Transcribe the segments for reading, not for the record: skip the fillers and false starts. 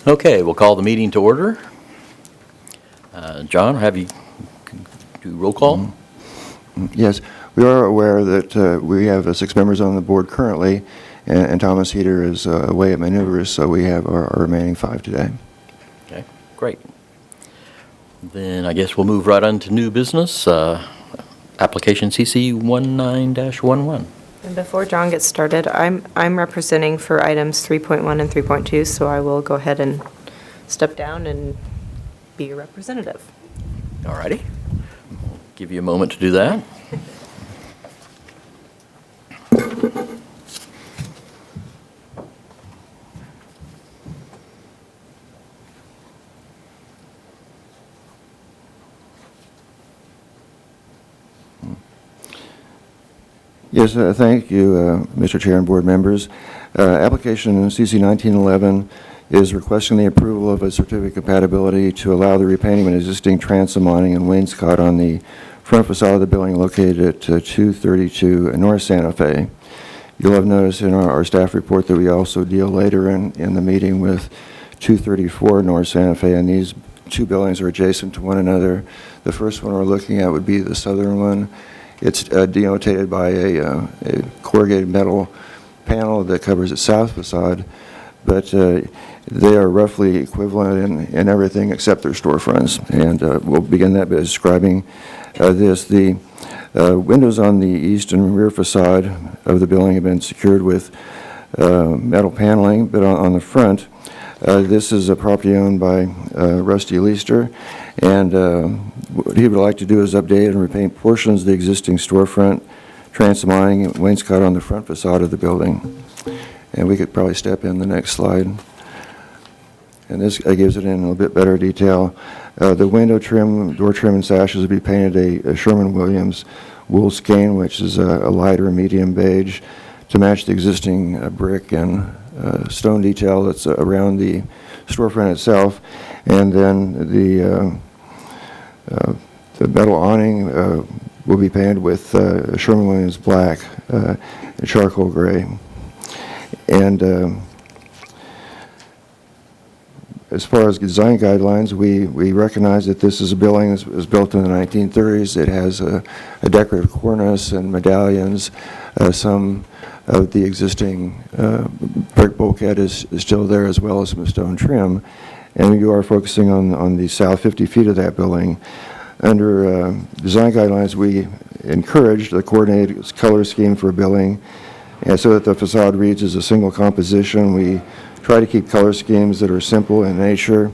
Okay, we'll call the meeting to order. John, have you do roll call? Yes, we are aware that we have 6 members on the board currently, and Thomas Heater is away at maneuvers, so we have our remaining 5 today. Okay, great. Then I guess we'll move right on to new business, application CC 19-11. And before John gets started, I'm representing for items 3.1 and 3.2, so I will go ahead and step down and be your representative. All righty. We'll give you a moment to do that. Yes, thank you, Mr. Chair and board members. Application CC 1911 is requesting the approval of a certificate of compatibility to allow the repainting of an existing transom awning and wainscot on the front facade of the building located at 232 North Santa Fe. You'll have noticed in our staff report that we also deal later in the meeting with 234 North Santa Fe, and these 2 buildings are adjacent to one another. The first one we're looking at would be the southern one. It's denoted by a corrugated metal panel that covers its south facade, but they are roughly equivalent in everything except their storefronts. And we'll begin that by describing this. The windows on the east and rear facade of the building have been secured with metal paneling, but on the front, this is a property owned by Rusty Leister, and what he would like to do is update and repaint portions of the existing storefront, transom awning, and wainscot on the front facade of the building. And we could probably step in the next slide. And this gives it in a little bit better detail. The window trim, door trim, and sashes will be painted a Sherwin-Williams wool skein, which is a lighter medium beige, to match the existing brick and stone detail that's around the storefront itself. And then the metal awning will be painted with Sherwin-Williams black and charcoal gray. And as far as design guidelines, we recognize that this is a building that was built in the 1930s. It has a decorative cornice and medallions. Some of the existing brick bulkhead is still there, as well as some stone trim. And you are focusing on the south 50 feet of that building. Under design guidelines, we encourage the coordinated color scheme for a building, and so that the facade reads as a single composition. We try to keep color schemes that are simple in nature,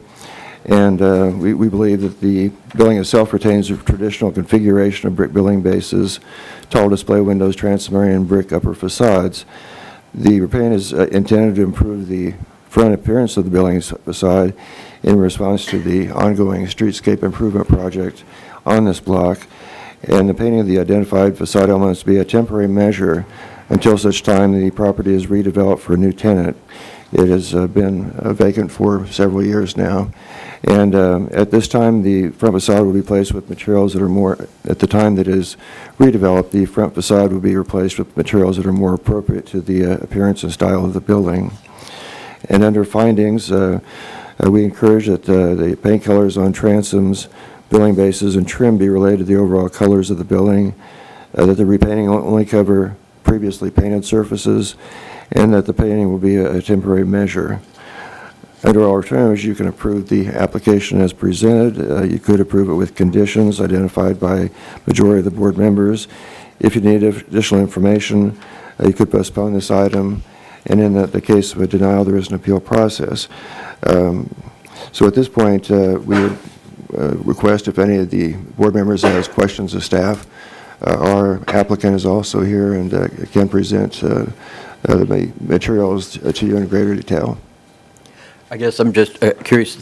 and we believe that the building itself retains a traditional configuration of brick building bases, tall display windows, transom awning, and brick upper facades. The repaint is intended to improve the front appearance of the building's facade in response to the ongoing streetscape improvement project on this block, and the painting of the identified facade elements be a temporary measure until such time the property is redeveloped for a new tenant. It has been vacant for several years now, and at this time the front facade will be replaced with materials that are more, at the time that it is redeveloped, the front facade will be replaced with materials that are more appropriate to the appearance and style of the building. And under findings, we encourage that the paint colors on transoms, building bases, and trim be related to the overall colors of the building, that the repainting will only cover previously painted surfaces, and that the painting will be a temporary measure. Under all alternatives, you can approve the application as presented. You could approve it with conditions identified by majority of the board members. If you need additional information, you could postpone this item, and in the case of a denial, there is an appeal process. So at this point, we would request if any of the board members has questions of staff. Our applicant is also here and can present the materials to you in greater detail. I guess I'm just curious.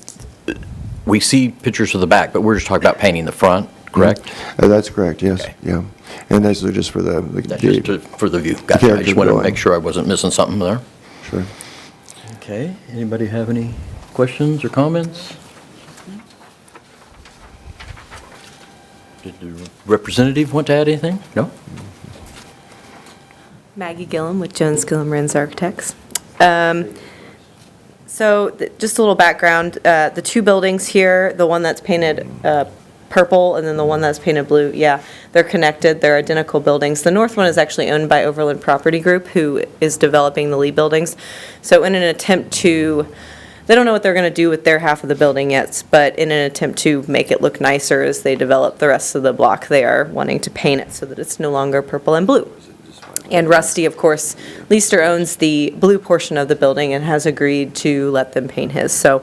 We see pictures of the back, but we're just talking about painting the front, correct? That's correct, yes. Okay. Yeah. And this is just for the for the view. Gotcha. I just wanted to make sure I wasn't missing something there. Sure. Okay. Anybody have any questions or comments? Did the representative want to add anything? No? Maggie Gillum with Jones Gillum Renz Architects. So just a little background, the two buildings here, the one that's painted purple and then the one that's painted blue, yeah, they're connected, they're identical buildings. The north one is actually owned by Overland Property Group, who is developing the Lee buildings. So in an attempt to, they don't know what they're going to do with their half of the building yet, but in an attempt to make it look nicer as they develop the rest of the block, they are wanting to paint it so that it's no longer purple and blue. And Rusty, of course, Leister owns the blue portion of the building and has agreed to let them paint his. So,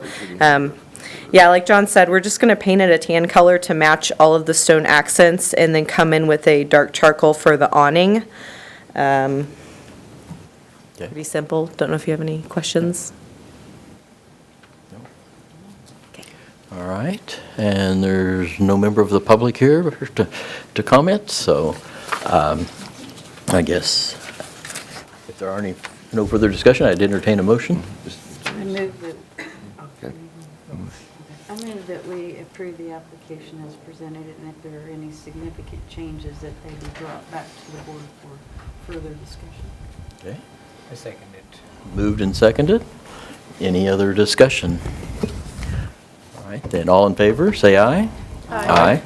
yeah, like John said, we're just going to paint it a tan color to match all of the stone accents and then come in with a dark charcoal for the awning. Pretty simple. Don't know if you have any questions. All right, and there's no member of the public here to comment, so I guess if there are no further discussion, I'd entertain a motion. I move that we approve the application as presented, and if there are any significant changes, that they be brought back to the board for further discussion. Okay. I second it. Moved and seconded. Any other discussion? All right, then all in favor, say aye. Aye.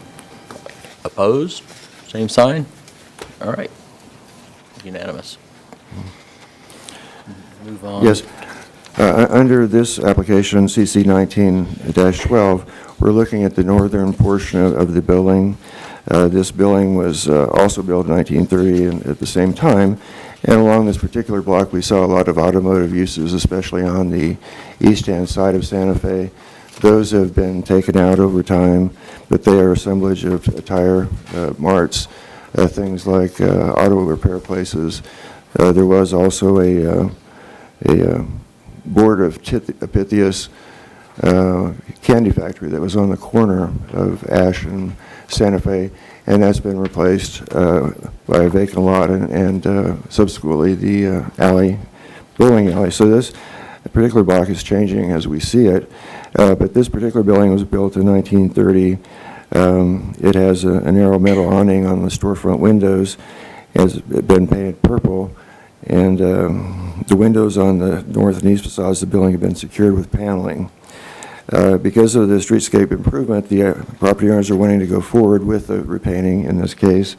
Opposed? Same sign? All right. Unanimous. Move on. Yes. Under this application, CC 19-12, we're looking at the northern portion of the building. This building was also built in 1930 and at the same time. And along this particular block, we saw a lot of automotive uses, especially on the east-end side of Santa Fe. Those have been taken out over time, but they are assemblage of tire marts, things like auto repair places. There was also a board of Pythias candy factory that was on the corner of Ash and Santa Fe, and that's been replaced by a vacant lot and subsequently the bowling alley. So this particular block is changing as we see it, but this particular building was built in 1930. It has a narrow metal awning on the storefront windows. It has been painted purple, and the windows on the north and east facades of the building have been secured with paneling. Because of the streetscape improvement, the property owners are wanting to go forward with the repainting in this case.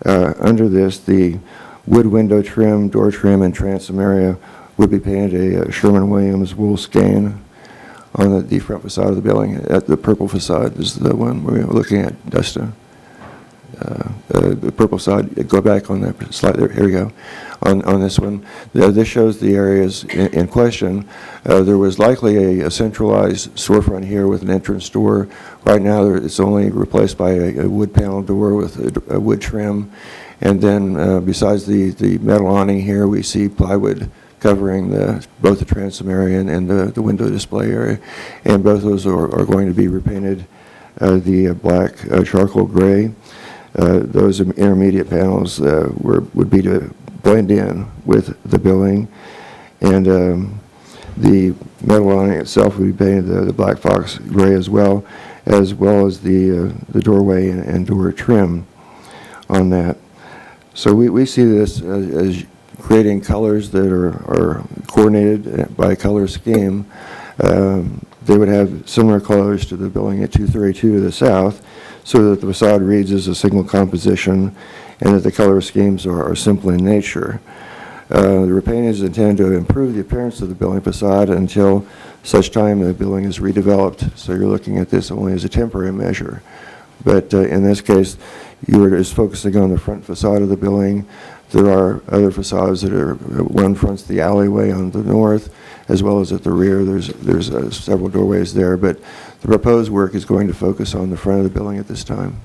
Under this, the wood window trim, door trim, and transom area would be painted a Sherwin-Williams wool stain on the front facade of the building. The purple facade is the one we're looking at, Dustin. The purple side, go back on that slide there, here we go, on this one. This shows the areas in question. There was likely a centralized storefront here with an entrance door. Right now it's only replaced by a wood panel door with a wood trim. And then besides the metal awning here, we see plywood covering both the transom area and the window display area. And both of those are going to be repainted the black charcoal gray. Those intermediate panels would be to blend in with the building, and the metal awning itself would be painted the black fox gray as well as the doorway and door trim on that. So we see this as creating colors that are coordinated by color scheme. They would have similar colors to the building at 232 to the south, so that the facade reads as a single composition and that the color schemes are simple in nature. The repaint is intended to improve the appearance of the building facade until such time the building is redeveloped. So you're looking at this only as a temporary measure. But in this case, you are just focusing on the front facade of the building. There are other facades that are, one fronts the alleyway on the north, as well as at the rear. There's several doorways there, but the proposed work is going to focus on the front of the building at this time.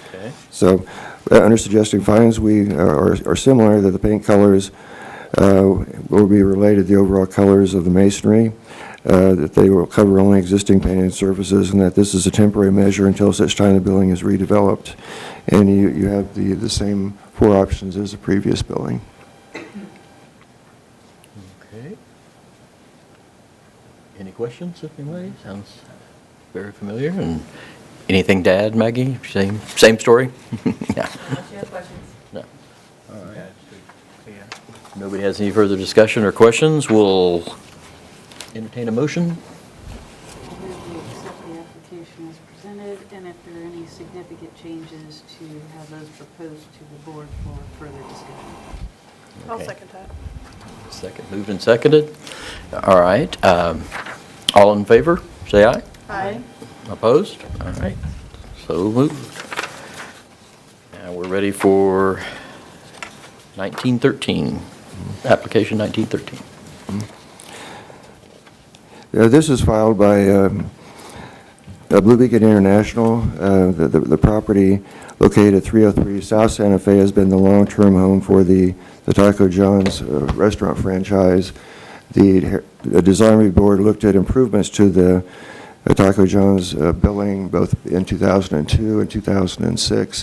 Okay. So, under suggesting findings, we are similar that the paint colors will be related to the overall colors of the masonry, that they will cover only existing painted surfaces, and that this is a temporary measure until such time the building is redeveloped. And you have the same four options as the previous building. Okay. Any questions, if anybody? Sounds very familiar. And anything to add, Maggie? Same story? Yeah. Unless you have questions. No. That's good. Yeah. nobody has any further discussion or questions, we'll entertain a motion. I move we accept the application as presented, and if there are any significant changes, to have those proposed to the board for further discussion. I'll Okay. second that. Second, moved and seconded. All right, all in favor, say aye. Aye. Opposed? All right, so moved. Now we're ready for 1913, application 1913. This is filed by Blue Beacon International. The property located at 303 South Santa Fe has been the long-term home for the Taco John's restaurant franchise. The design review board looked at improvements to the Taco John's building both in 2002 and 2006.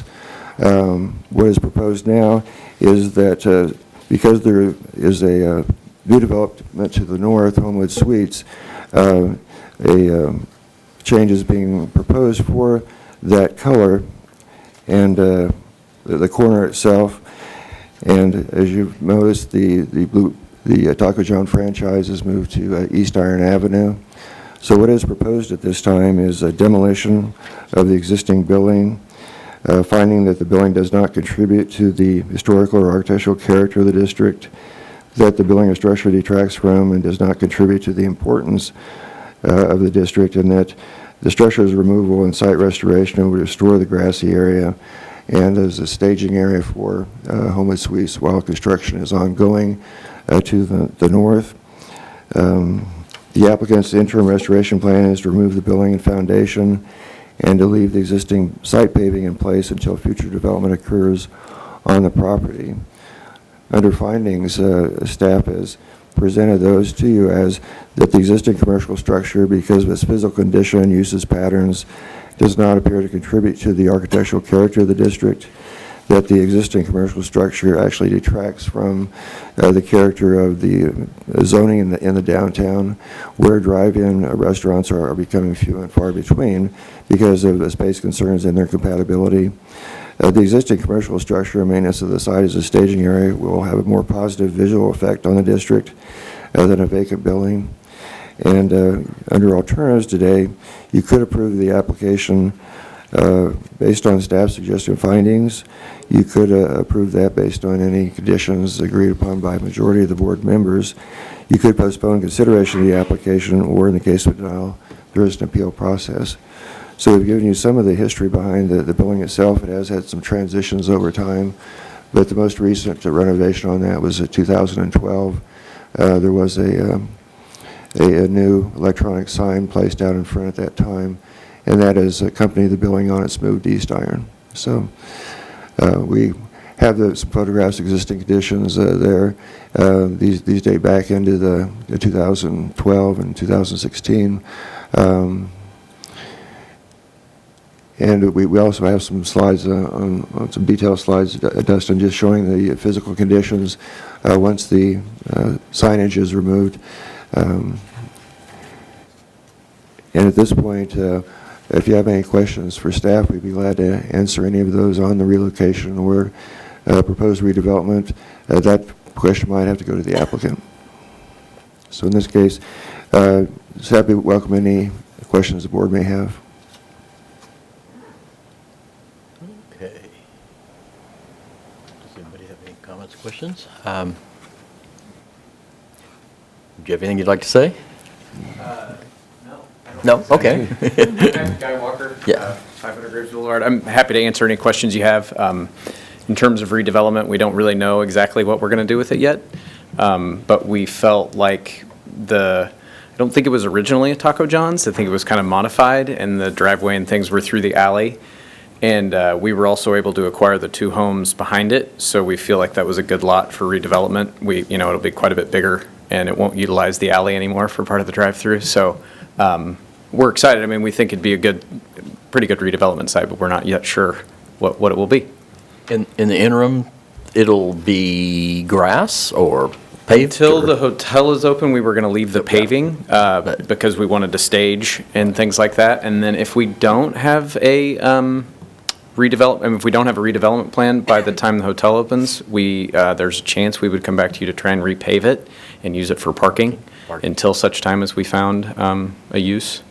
What is proposed now is that because there is a new development to the north, Homewood Suites, a change is being proposed for that color and the corner itself. And as you've noticed, the Taco John franchise has moved to East Iron Avenue. So what is proposed at this time is a demolition of the existing building, finding that the building does not contribute to the historical or architectural character of the district, that the building or structure detracts from and does not contribute to the importance of the district, and that the structure's removal and site restoration would restore the grassy area and as a staging area for Homewood Suites while construction is ongoing to the north. The applicant's interim restoration plan is to remove the building and foundation and to leave the existing site paving in place until future development occurs on the property. Under findings, staff has presented those to you as that the existing commercial structure, because of its physical condition, uses patterns, does not appear to contribute to the architectural character of the district, that the existing commercial structure actually detracts from the character of the zoning in the downtown, where drive-in restaurants are becoming few and far between because of the space concerns and their compatibility. The existing commercial structure and maintenance of the site as a staging area will have a more positive visual effect on the district than a vacant building. And under alternatives today, you could approve the application based on staff suggested findings. You could approve that based on any conditions agreed upon by a majority of the board members. You could postpone consideration of the application, or in the case of denial, there is an appeal process. So we've given you some of the history behind the building itself. It has had some transitions over time, but the most recent renovation on that was in 2012. There was a new electronic sign placed out in front at that time, and that has accompanied the building on its move to East Iron. So we have some photographs, existing conditions there. These date back into the 2012 and 2016. And we also have some slides on some detailed slides, Dustin, just showing the physical conditions once the signage is removed. And at this point, if you have any questions for staff, we'd be glad to answer any of those on the relocation or proposed redevelopment. That question might have to go to the applicant. So in this case, staff would welcome any questions the board may have. Okay. Does anybody have any comments or questions? Do you have anything you'd like to say? No? Okay. Guy Walker. Yeah. 500 Graves Boulevard. I'm happy to answer any questions you have. In terms of redevelopment, we don't really know exactly what we're going to do with it yet. But we felt like I don't think it was originally a Taco John's. I think it was kind of modified, and the driveway and things were through the alley. And we were also able to acquire the 2 homes behind it, so we feel like that was a good lot for redevelopment. It'll be quite a bit bigger, and it won't utilize the alley anymore for part of the drive-through. So we're excited. I mean, we think it'd be a pretty good redevelopment site, but we're not yet sure what it will be. In the interim, it'll be grass or paved? Until or- the hotel is open, we were going to leave the paving because we wanted to stage and things like that. And then if we don't have a redevelop, I mean, if we don't have a redevelopment plan by the time the hotel opens, there's a chance we would come back to you to try and repave it and use it for parking until such time as we found a use.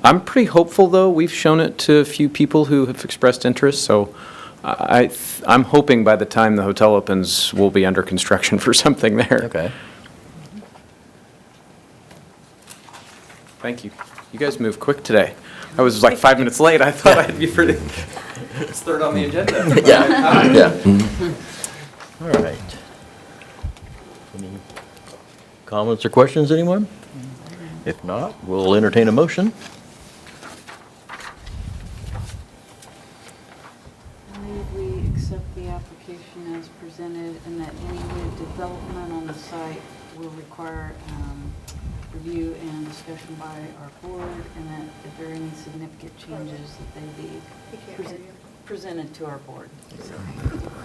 I'm pretty hopeful, though. We've shown it to a few people who have expressed interest, so I'm hoping by the time the hotel opens, we'll be under construction for something there. Okay. Thank you. You guys moved quick today. I was like 5 minutes late. I thought I'd be pretty, it's third on the agenda. Yeah, yeah. All right. Any comments or questions, anyone? If not, we'll entertain a motion. I move we accept the application as presented and that any new development on the site will require review and discussion by our board, and that if there are any significant changes, that they be presented to our board.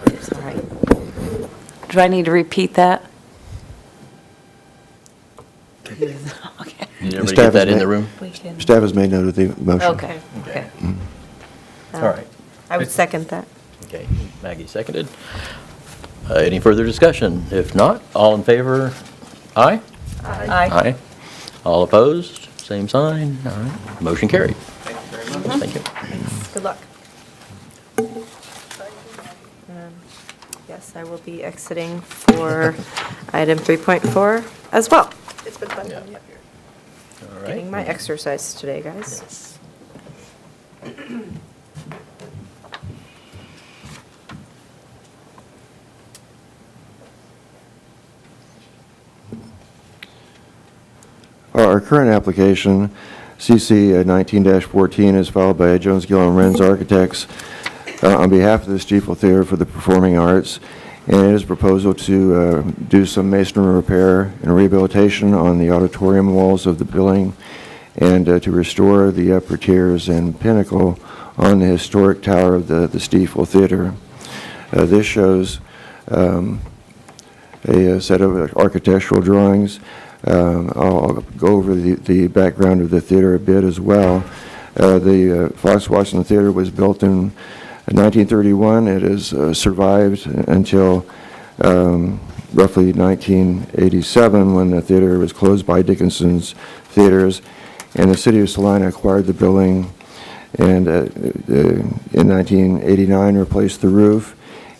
It's all right. Do I need to repeat that? Okay. Did everybody Staff get that has in the made- room? We can. Staff has made note of the motion. Okay, okay. All right. I would second that. Okay, Maggie seconded. Any further discussion? If not, all in favor? Aye? Aye. All opposed? Same sign. All right. Motion carried. Thank you very much. Thank you. Good luck. Yes, I will be exiting for item 3.4 as well. It's been fun Yeah. having you up here. All right. Getting my exercise today, guys. Our current application, CC 19-14, is filed by Jones, Gill, and Renz Architects on behalf of the Stiefel Theater for the Performing Arts, and it is a proposal to do some masonry repair and rehabilitation on the auditorium walls of the building and to restore the upper tiers and pinnacle on the historic tower of the Stiefel Theater. This shows a set of architectural drawings. I'll go over the background of the theater a bit as well. The Fox Washington Theater was built in 1931. It has survived until roughly 1987, when the theater was closed by Dickinson's Theaters, and the city of Salina acquired the building and in 1989 replaced the roof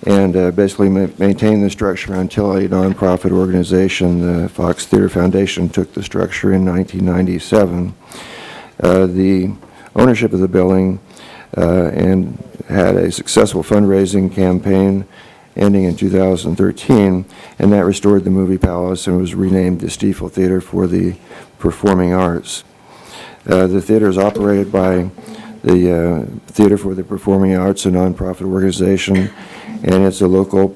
and basically maintained the structure until a nonprofit organization, the Fox Theater Foundation, took the structure in 1997. The ownership of the building and had a successful fundraising campaign ending in 2013, and that restored the Movie Palace and was renamed the Stiefel Theater for the Performing Arts. The theater is operated by the Theater for the Performing Arts, a nonprofit organization, and it's a local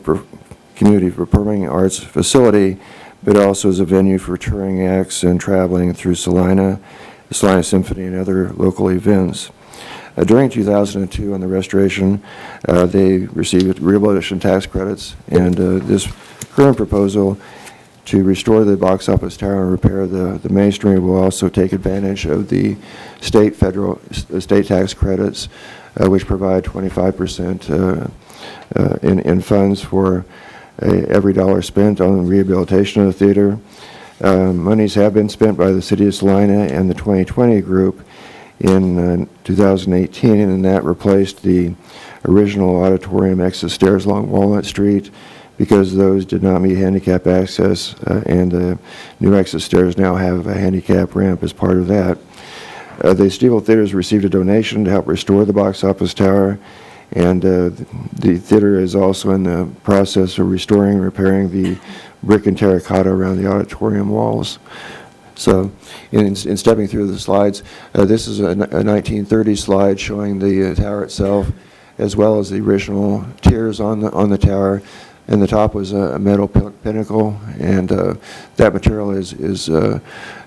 community performing arts facility, but also is a venue for touring acts and traveling through Salina, the Salina Symphony, and other local events. During 2002, on the restoration, they received rehabilitation tax credits, and this current proposal to restore the box office tower and repair the masonry will also take advantage of the state tax credits, which provide 25% in funds for every dollar spent on rehabilitation of the theater. Monies have been spent by the City of Salina and the 2020 group in 2018, and that replaced the original auditorium exit stairs along Walnut Street, because those did not meet handicap access, and the new exit stairs now have a handicap ramp as part of that. The Stiefel Theaters received a donation to help restore the box office tower, and the theater is also in the process of restoring and repairing the brick and terracotta around the auditorium walls. So in stepping through the slides, this is a 1930 slide showing the tower itself, as well as the original tiers on the tower. And the top was a metal pinnacle, and that material is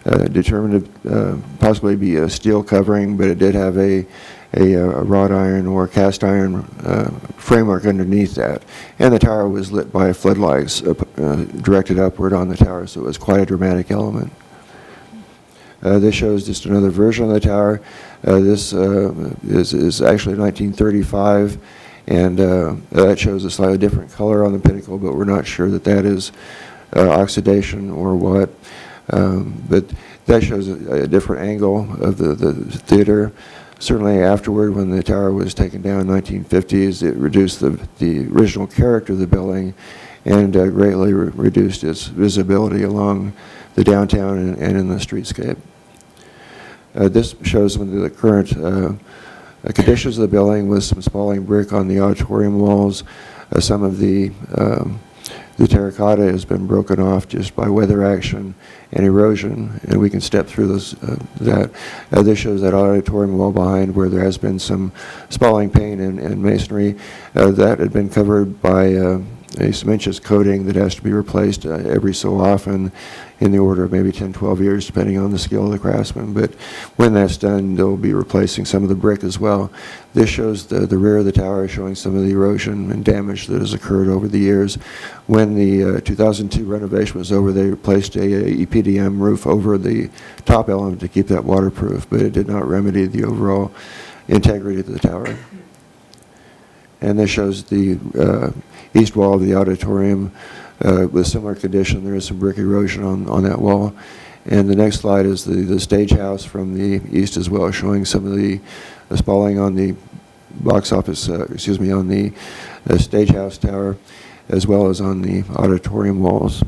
determined to possibly be a steel covering, but it did have a wrought iron or cast iron framework underneath that. And the tower was lit by floodlights directed upward on the tower, so it was quite a dramatic element. This shows just another version of the tower. This is actually 1935. And that shows a slightly different color on the pinnacle, but we're not sure that that is oxidation or what. But that shows a different angle of the theater. Certainly afterward, when the tower was taken down in the 1950s, it reduced the original character of the building and greatly reduced its visibility along the downtown and in the streetscape. This shows some of the current conditions of the building with some spalling brick on the auditorium walls. Some of the terracotta has been broken off just by weather action and erosion, and we can step through that. This shows that auditorium wall behind where there has been some spalling paint and masonry. That had been covered by a cementitious coating that has to be replaced every so often in the order of maybe 10, 12 years, depending on the skill of the craftsman. But when that's done, they'll be replacing some of the brick as well. This shows the rear of the tower, showing some of the erosion and damage that has occurred over the years. When the 2002 renovation was over, they replaced a EPDM roof over the top element to keep that waterproof, but it did not remedy the overall integrity of the tower. And this shows the east wall of the auditorium with similar condition. There is some brick erosion on that wall. And the next slide is the stage house from the east as well, showing some of the spalling on the box office, on the stage house tower, as well as on the auditorium walls.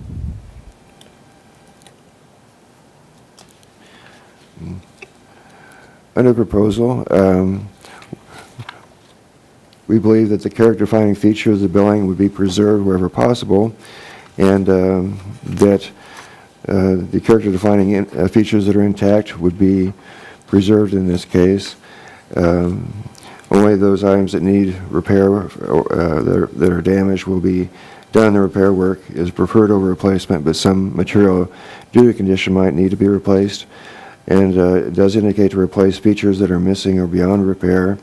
Under proposal, we believe that the character-defining features of the building would be preserved wherever possible, and that the character-defining features that are intact would be preserved in this case. Only those items that need repair that are damaged will be done. The repair work is preferred over replacement, but some material due to condition might need to be replaced. And it does indicate to replace features that are missing or beyond repair,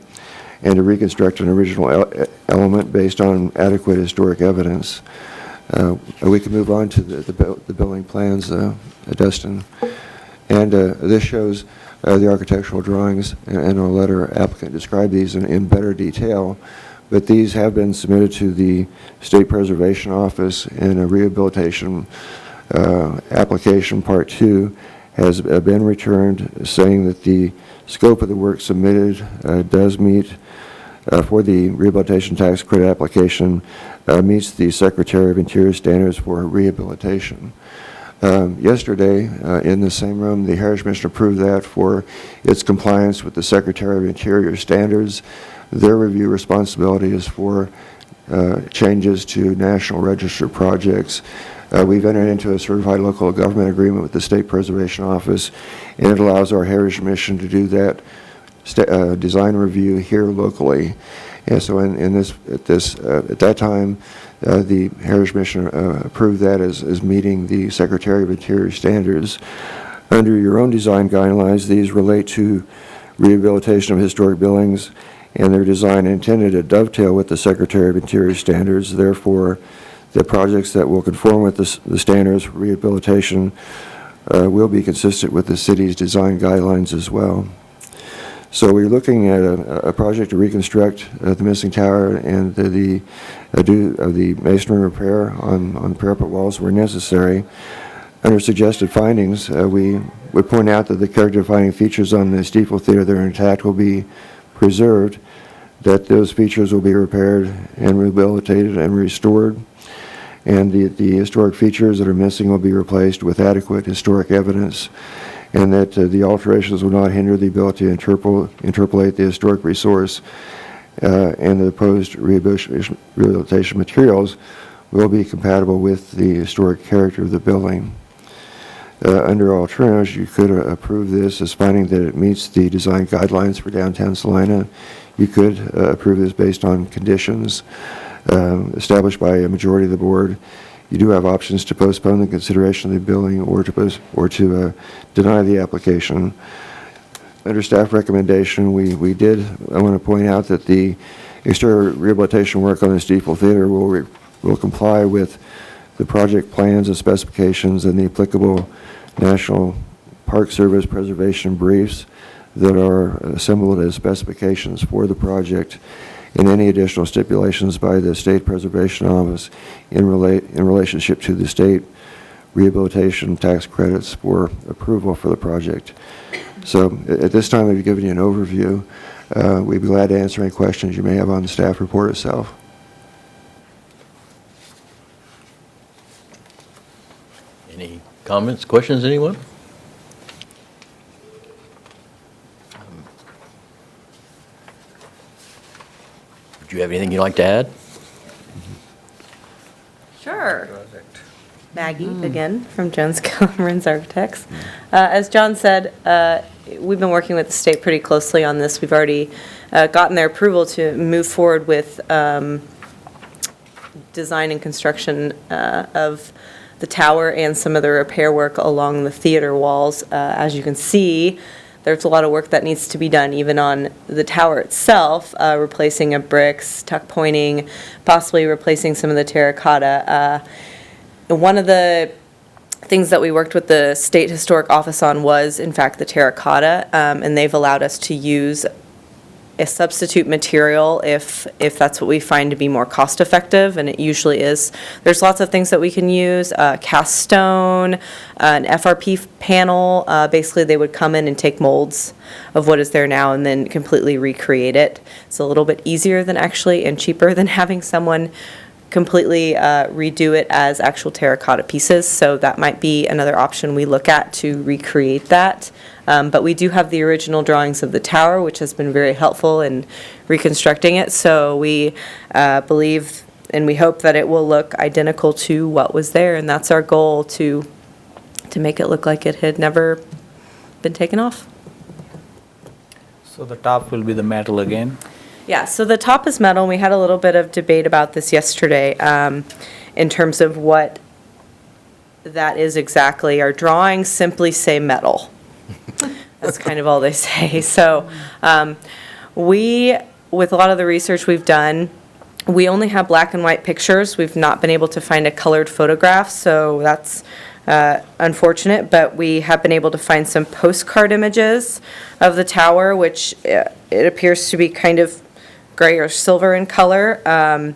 and to reconstruct an original element based on adequate historic evidence. We can move on to the building plans, Dustin. And this shows the architectural drawings, and our letter applicant described these in better detail, but these have been submitted to the State Preservation Office, and a rehabilitation application part 2 has been returned, saying that the scope of the work submitted does meet for the rehabilitation tax credit application meets the Secretary of Interior standards for rehabilitation. Yesterday, in the same room, the Heritage Commission approved that for its compliance with the Secretary of Interior standards. Their review responsibility is for changes to National Register projects. We've entered into a certified local government agreement with the State Preservation Office, and it allows our Heritage Commission to do that design review here locally. And so at that time, the Heritage Commission approved that as meeting the Secretary of Interior standards. Under your own design guidelines, these relate to rehabilitation of historic buildings, and their design intended to dovetail with the Secretary of Interior standards. Therefore, the projects that will conform with the standards for rehabilitation will be consistent with the city's design guidelines as well. So we're looking at a project to reconstruct the missing tower and the masonry repair on the parapet walls where necessary. Under suggested findings, we would point out that the character-defining features on the steeple theater that are intact will be preserved, that those features will be repaired and rehabilitated and restored, and the historic features that are missing will be replaced with adequate historic evidence, and that the alterations will not hinder the ability to interpolate the historic resource, and the proposed rehabilitation materials will be compatible with the historic character of the building. Under alternatives, you could approve this as finding that it meets the design guidelines for downtown Salina. You could approve this based on conditions established by a majority of the board. You do have options to postpone the consideration of the building or to deny the application. Under staff recommendation, I want to point out that the exterior rehabilitation work on the steeple theater will comply with the project plans and specifications and the applicable National Park Service preservation briefs that are assembled as specifications for the project. and any additional stipulations by the State Preservation Office in relationship to the state rehabilitation tax credits for approval for the project. So at this time, we've given you an overview. We'd be glad to answer any questions you may have on the staff report itself. Any comments, questions, anyone? Would you have anything you'd like to add? Sure. Maggie, again, from Jones Cameron's Architects. As John said, we've been working with the state pretty closely on this. We've already gotten their approval to move forward with design and construction of the tower and some of the repair work along the theater walls. As you can see, there's a lot of work that needs to be done, even on the tower itself, replacing of bricks, tuck pointing, possibly replacing some of the terracotta. One of the things that we worked with the State Historic Office on was, in fact, the terracotta, and they've allowed us to use a substitute material if that's what we find to be more cost-effective, and it usually is. There's lots of things that we can use, cast stone, an FRP panel. Basically, they would come in and take molds of what is there now and then completely recreate it. It's a little bit easier than actually and cheaper than having someone completely redo it as actual terracotta pieces, so that might be another option we look at to recreate that. But we do have the original drawings of the tower, which has been very helpful in reconstructing it, so we believe and we hope that it will look identical to what was there, and that's our goal, to make it look like it had never been taken off. So the top will be the metal again? Yeah, so the top is metal, and we had a little bit of debate about this yesterday in terms of what that is exactly. Our drawings simply say metal. That's kind of all they say. So we, with a lot of the research we've done, we only have black and white pictures. We've not been able to find a colored photograph, so that's unfortunate, but we have been able to find some postcard images of the tower, which it appears to be kind of gray or silver in color.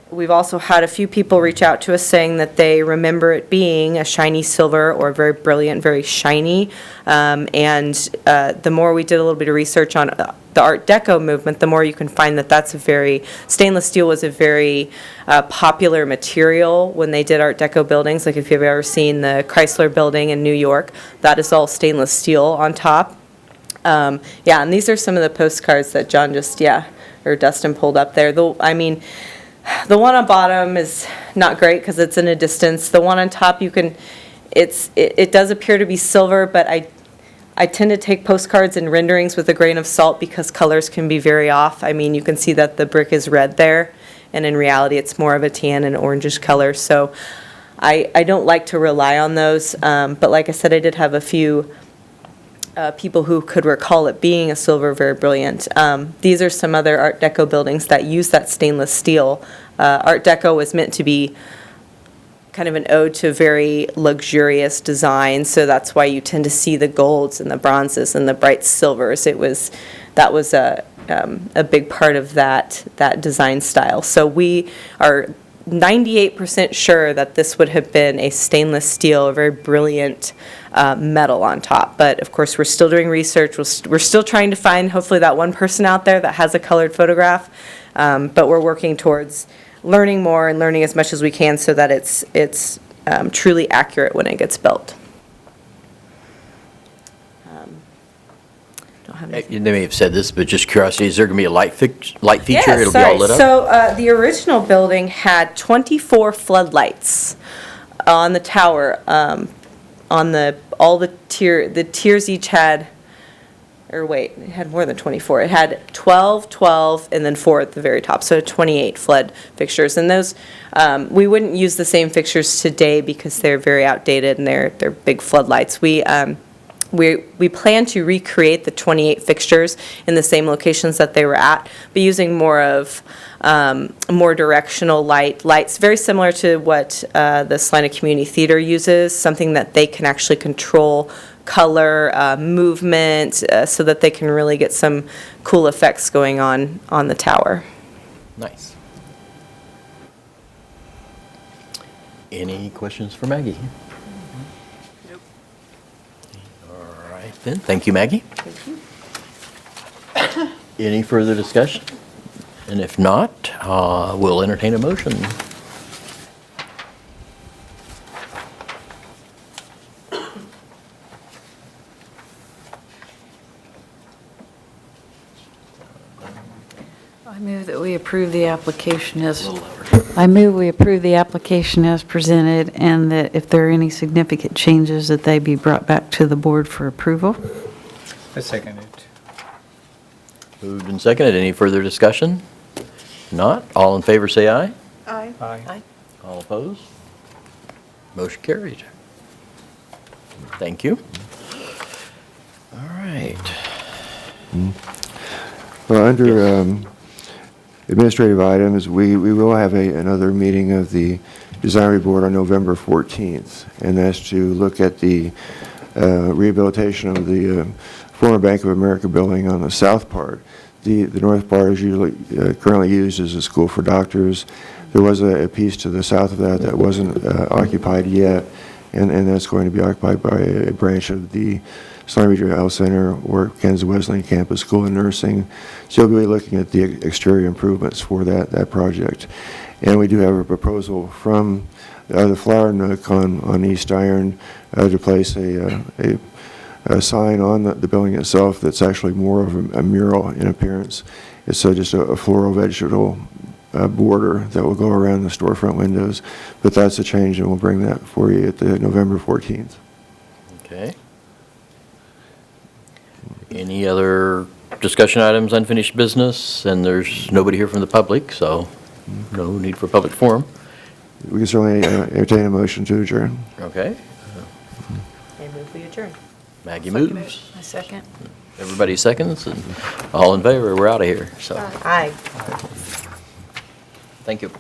We've also had a few people reach out to us saying that they remember it being a shiny silver or very brilliant, very shiny. And the more we did a little bit of research on the Art Deco movement, the more you can find that stainless steel was a very popular material when they did Art Deco buildings. Like if you've ever seen the Chrysler building in New York, that is all stainless steel on top. Yeah, and these are some of the postcards that John or Dustin pulled up there. The one on bottom is not great because it's in a distance. The one on top, it does appear to be silver, but I tend to take postcards and renderings with a grain of salt because colors can be very off. You can see that the brick is red there, and in reality, it's more of a tan and orangish color. So I don't like to rely on those, but like I said, I did have a few people who could recall it being a silver, very brilliant. These are some other Art Deco buildings that use that stainless steel. Art Deco was meant to be kind of an ode to very luxurious design, so that's why you tend to see the golds and the bronzes and the bright silvers. That was a big part of that design style. So we are 98% sure that this would have been a stainless steel, a very brilliant metal on top. But of course, we're still doing research. We're still trying to find, hopefully, that one person out there that has a colored photograph. But we're working towards learning more and learning as much as we can so that it's truly accurate when it gets built. Don't have anything. They may have said this, but just curiosity, is there going to be a light feature? Yeah, It'll be all lit up? So the original building had 24 floodlights on the tower. The tiers each had, it had more than 24. It had 12, and then 4 at the very top, so 28 flood fixtures. And those, we wouldn't use the same fixtures today because they're very outdated and they're big floodlights. We plan to recreate the 28 fixtures in the same locations that they were at, but using more directional lights, very similar to what the Salina Community Theater uses, something that they can actually control color, movement, so that they can really get some cool effects going on the tower. Nice. Any questions for Maggie? Nope. All right then, thank you, Maggie. Thank you. Any further discussion? And if not, we'll entertain a motion. I move that we approve the application A as, little louder. I move we approve the application as presented, and that if there are any significant changes, that they be brought back to the board for approval. I second it. Moved and seconded. Any further discussion? Not. All in favor, say aye. Aye. All opposed? Motion carried. Thank you. All right. Well, under Yes. administrative items, we will have another meeting of the Design Review Board on November 14th, and that's to look at the rehabilitation of the former Bank of America building on the south part. The north part is usually currently used as a school for doctors. There was a piece to the south of that wasn't occupied yet, and that's going to be occupied by a branch of the Salina Regional Health Center or Kansas Wesleyan Campus School of Nursing. So we'll be looking at the exterior improvements for that project. And we do have a proposal from the Flower Nook on East Iron to place a sign on the building itself that's actually more of a mural in appearance. It's just a floral vegetable border that will go around the storefront windows. But that's a change, and we'll bring that for you at the November 14th. Okay. Any other discussion items, unfinished business? And there's nobody here from the public, so no need for public forum. We can certainly entertain a motion to adjourn. Okay. I move we adjourn. Maggie moves. I second. Everybody seconds, and all in favor, we're out of here, so, Aye. thank you.